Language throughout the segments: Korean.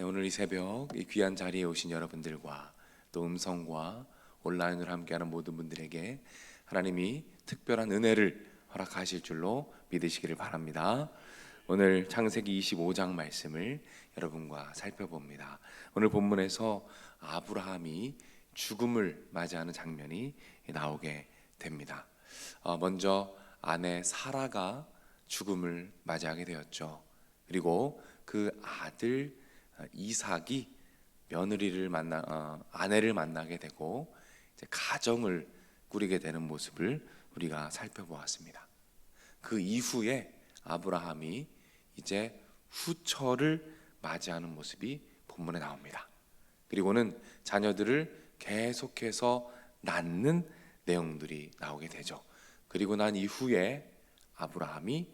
오늘 이 새벽 이 귀한 자리에 오신 여러분들과 또 음성과 온라인으로 함께하는 모든 분들에게 하나님이 특별한 은혜를 허락하실 줄로 믿으시기를 바랍니다. 오늘 창세기 25장 말씀을 여러분과 살펴봅니다. 오늘 본문에서 아브라함이 죽음을 맞이하는 장면이 나오게 됩니다. 먼저 아내 사라가 죽음을 맞이하게 되었죠. 그리고 그 아들 이삭이 아내를 만나게 되고 이제 가정을 꾸리게 되는 모습을 우리가 살펴보았습니다. 그 이후에 아브라함이 이제 후처를 맞이하는 모습이 본문에 나옵니다. 그리고는 자녀들을 계속해서 낳는 내용들이 나오게 되죠. 그리고 난 이후에 아브라함이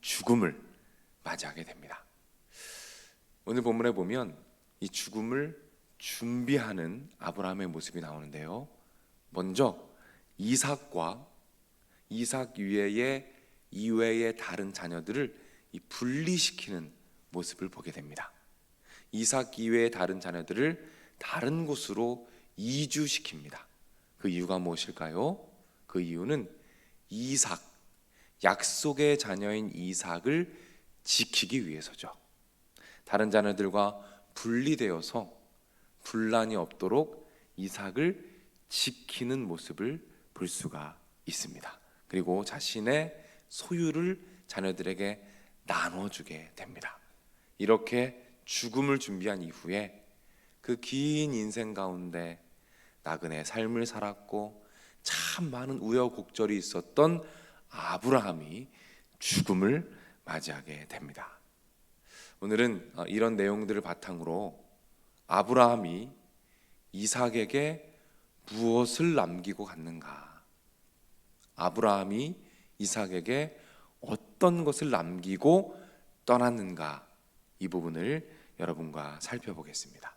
죽음을 맞이하게 됩니다. 오늘 본문에 보면 이 죽음을 준비하는 아브라함의 모습이 나오는데요. 먼저 이삭 이외의 다른 자녀들을 분리시키는 모습을 보게 됩니다. 이삭 이외의 다른 자녀들을 다른 곳으로 이주시킵니다. 그 이유가 무엇일까요? 그 이유는 약속의 자녀인 이삭을 지키기 위해서죠. 다른 자녀들과 분리되어서 분란이 없도록 이삭을 지키는 모습을 볼 수가 있습니다. 그리고 자신의 소유를 자녀들에게 나눠주게 됩니다. 이렇게 죽음을 준비한 이후에 그 긴 인생 가운데 나그네 삶을 살았고 참 많은 우여곡절이 있었던 아브라함이 죽음을 맞이하게 됩니다. 오늘은 이런 내용들을 바탕으로 아브라함이 이삭에게 무엇을 남기고 갔는가, 아브라함이 이삭에게 어떤 것을 남기고 떠났는가, 이 부분을 여러분과 살펴보겠습니다.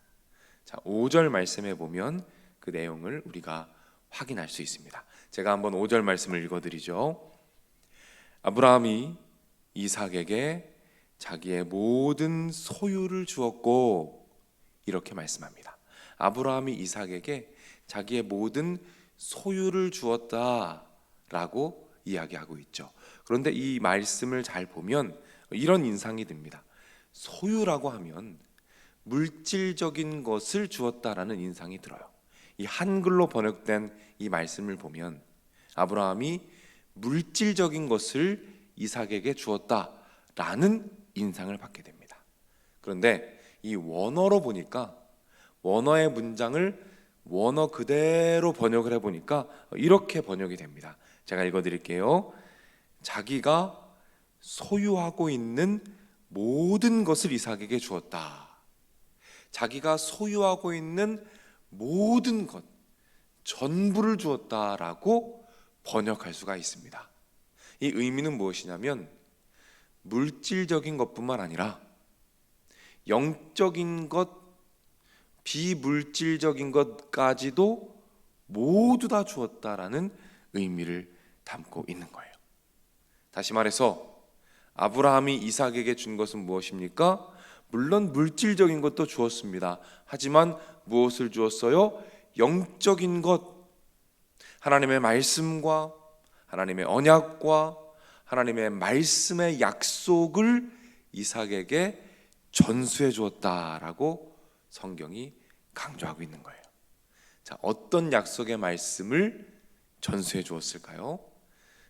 자, 5절 말씀에 보면 그 내용을 우리가 확인할 수 있습니다. 제가 한번 5절 말씀을 읽어드리죠. 아브라함이 이삭에게 자기의 모든 소유를 주었고, 이렇게 말씀합니다. 아브라함이 이삭에게 자기의 모든 소유를 주었다라고 이야기하고 있죠. 그런데 이 말씀을 잘 보면 이런 인상이 듭니다. 소유라고 하면 물질적인 것을 주었다라는 인상이 들어요. 이 한글로 번역된 이 말씀을 보면 아브라함이 물질적인 것을 이삭에게 주었다라는 인상을 받게 됩니다. 그런데 이 원어로 보니까, 원어의 문장을 원어 그대로 번역을 해보니까 이렇게 번역이 됩니다. 제가 읽어드릴게요. 자기가 소유하고 있는 모든 것을 이삭에게 주었다. 자기가 소유하고 있는 모든 것, 전부를 주었다라고 번역할 수가 있습니다. 이 의미는 무엇이냐면 물질적인 것뿐만 아니라 영적인 것, 비물질적인 것까지도 모두 다 주었다라는 의미를 담고 있는 거예요. 다시 말해서 아브라함이 이삭에게 준 것은 무엇입니까? 물론 물질적인 것도 주었습니다. 하지만 무엇을 주었어요? 영적인 것, 하나님의 말씀과 하나님의 언약과 하나님의 말씀의 약속을 이삭에게 전수해 주었다라고 성경이 강조하고 있는 거예요. 자, 어떤 약속의 말씀을 전수해 주었을까요?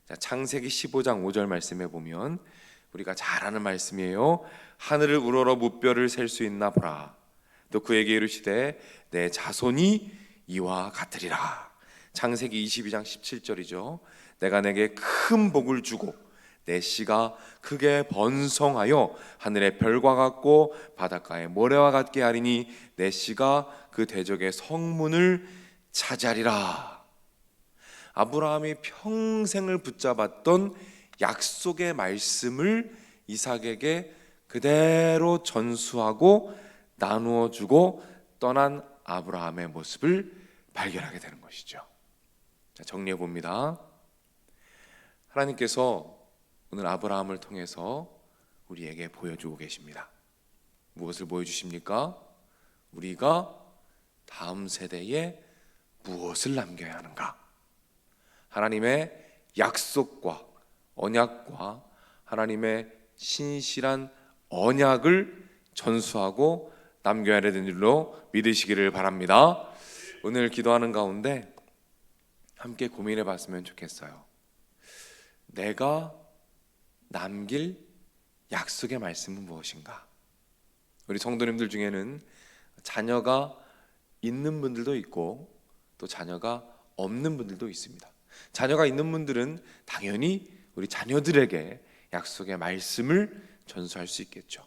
자, 창세기 15장 5절 말씀에 보면 우리가 잘 아는 말씀이에요. 하늘을 우러러 무뼈를 셀 수 있나 보라. 또 그에게 이르시되 내 자손이 이와 같으리라. 창세기 22장 17절이죠. 내가 내게 큰 복을 주고 내 씨가 크게 번성하여 하늘의 별과 같고 바닷가의 모래와 같게 하리니 내 씨가 그 대적의 성문을 차지하리라. 아브라함이 평생을 붙잡았던 약속의 말씀을 이삭에게 그대로 전수하고 나누어 주고 떠난 아브라함의 모습을 발견하게 되는 것이죠. 자, 정리해 봅니다. 하나님께서 오늘 아브라함을 통해서 우리에게 보여주고 계십니다. 무엇을 보여주십니까? 우리가 다음 세대에 무엇을 남겨야 하는가? 하나님의 약속과 언약과 하나님의 신실한 언약을 전수하고 남겨야 되는 일로 믿으시기를 바랍니다. 오늘 기도하는 가운데 함께 고민해 봤으면 좋겠어요. 내가 남길 약속의 말씀은 무엇인가? 우리 성도님들 중에는 자녀가 있는 분들도 있고 또 자녀가 없는 분들도 있습니다. 자녀가 있는 분들은 당연히 우리 자녀들에게 약속의 말씀을 전수할 수 있겠죠.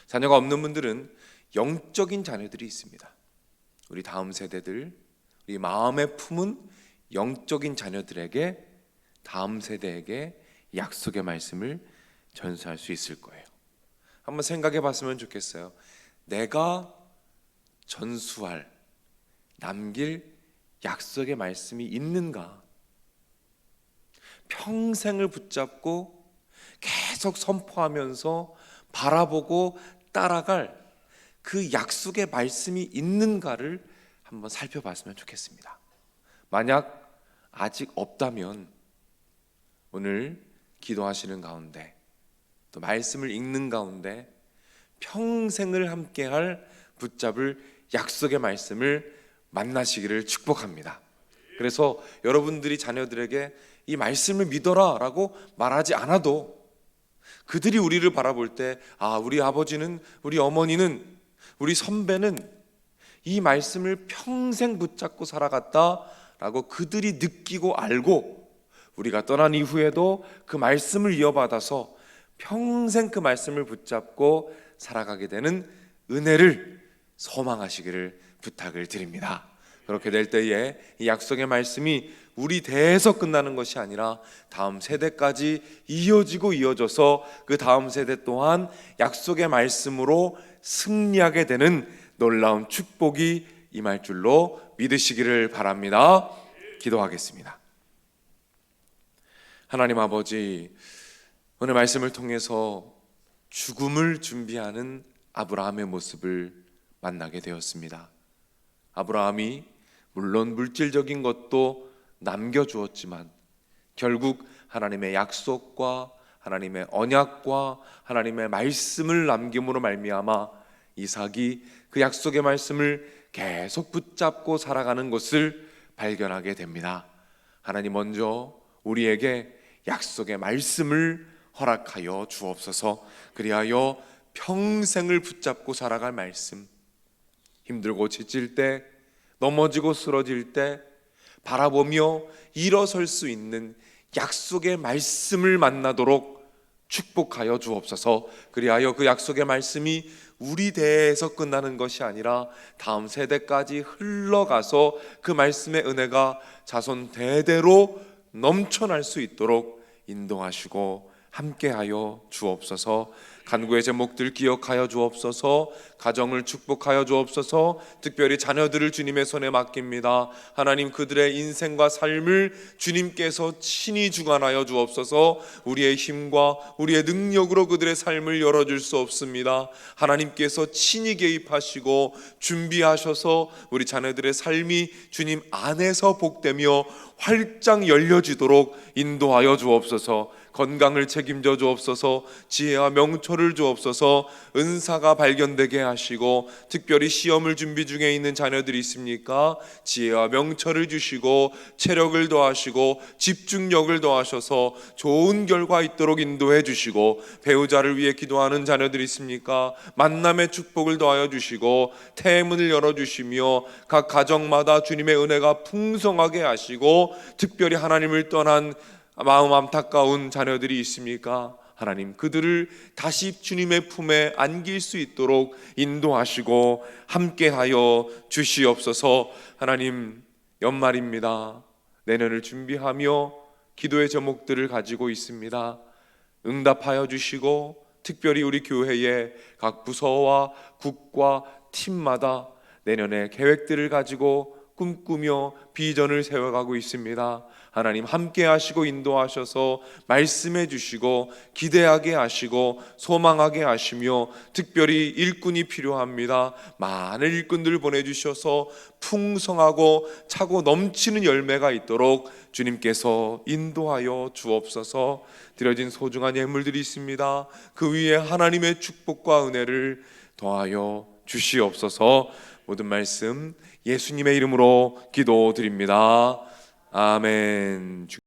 자녀가 없는 분들은 영적인 자녀들이 있습니다. 우리 다음 세대들, 우리 마음에 품은 영적인 자녀들에게 다음 세대에게 약속의 말씀을 전수할 수 있을 거예요. 한번 생각해 봤으면 좋겠어요. 내가 전수할, 남길 약속의 말씀이 있는가? 평생을 붙잡고 계속 선포하면서 바라보고 따라갈 그 약속의 말씀이 있는가를 한번 살펴봤으면 좋겠습니다. 만약 아직 없다면 오늘 기도하시는 가운데 또 말씀을 읽는 가운데 평생을 함께할 붙잡을 약속의 말씀을 만나시기를 축복합니다. 그래서 여러분들이 자녀들에게 이 말씀을 믿어라 라고 말하지 않아도 그들이 우리를 바라볼 때 우리 아버지는, 우리 어머니는, 우리 선배는 이 말씀을 평생 붙잡고 살아갔다 라고 그들이 느끼고 알고 우리가 떠난 이후에도 그 말씀을 이어받아서 평생 그 말씀을 붙잡고 살아가게 되는 은혜를 소망하시기를 부탁을 드립니다. 그렇게 될 때에 이 약속의 말씀이 우리 대에서 끝나는 것이 아니라 다음 세대까지 이어져서 그 다음 세대 또한 약속의 말씀으로 승리하게 되는 놀라운 축복이 임할 줄로 믿으시기를 바랍니다. 기도하겠습니다. 하나님 아버지, 오늘 말씀을 통해서 죽음을 준비하는 아브라함의 모습을 만나게 되었습니다. 아브라함이 물론 물질적인 것도 남겨주었지만 결국 하나님의 약속과 하나님의 언약과 하나님의 말씀을 남김으로 말미암아 이삭이 그 약속의 말씀을 계속 붙잡고 살아가는 것을 발견하게 됩니다. 하나님 먼저 우리에게 약속의 말씀을 허락하여 주옵소서. 그리하여 평생을 붙잡고 살아갈 말씀, 힘들고 지칠 때, 넘어지고 쓰러질 때 바라보며 일어설 수 있는 약속의 말씀을 만나도록 축복하여 주옵소서. 그리하여 그 약속의 말씀이 우리 대에서 끝나는 것이 아니라 다음 세대까지 흘러가서 그 말씀의 은혜가 자손 대대로 넘쳐날 수 있도록 인도하시고 함께하여 주옵소서. 간구의 제목들 기억하여 주옵소서. 가정을 축복하여 주옵소서. 특별히 자녀들을 주님의 손에 맡깁니다. 하나님, 그들의 인생과 삶을 주님께서 친히 주관하여 주옵소서. 우리의 힘과 우리의 능력으로 그들의 삶을 열어줄 수 없습니다. 하나님께서 친히 개입하시고 준비하셔서 우리 자녀들의 삶이 주님 안에서 복되며 활짝 열려지도록 인도하여 주옵소서. 건강을 책임져 주옵소서. 지혜와 명철을 주옵소서. 은사가 발견되게 하시고, 특별히 시험을 준비 중에 있는 자녀들이 있습니까? 지혜와 명철을 주시고 체력을 더하시고 집중력을 더하셔서 좋은 결과 있도록 인도해 주시고, 배우자를 위해 기도하는 자녀들이 있습니까? 만남의 축복을 더하여 주시고 태문을 열어주시며 각 가정마다 주님의 은혜가 풍성하게 하시고, 특별히 하나님을 떠난 마음 안타까운 자녀들이 있습니까? 하나님, 그들을 다시 주님의 품에 안길 수 있도록 인도하시고 함께하여 주시옵소서. 하나님, 연말입니다. 내년을 준비하며 기도의 제목들을 가지고 있습니다. 응답하여 주시고, 특별히 우리 교회의 각 부서와 국과 팀마다 내년의 계획들을 가지고 꿈꾸며 비전을 세워가고 있습니다. 하나님 함께 하시고 인도하셔서 말씀해 주시고 기대하게 하시고 소망하게 하시며, 특별히 일꾼이 필요합니다. 많은 일꾼들을 보내주셔서 풍성하고 차고 넘치는 열매가 있도록 주님께서 인도하여 주옵소서. 드려진 소중한 예물들이 있습니다. 그 위에 하나님의 축복과 은혜를 더하여 주시옵소서. 모든 말씀 예수님의 이름으로 기도드립니다. 아멘.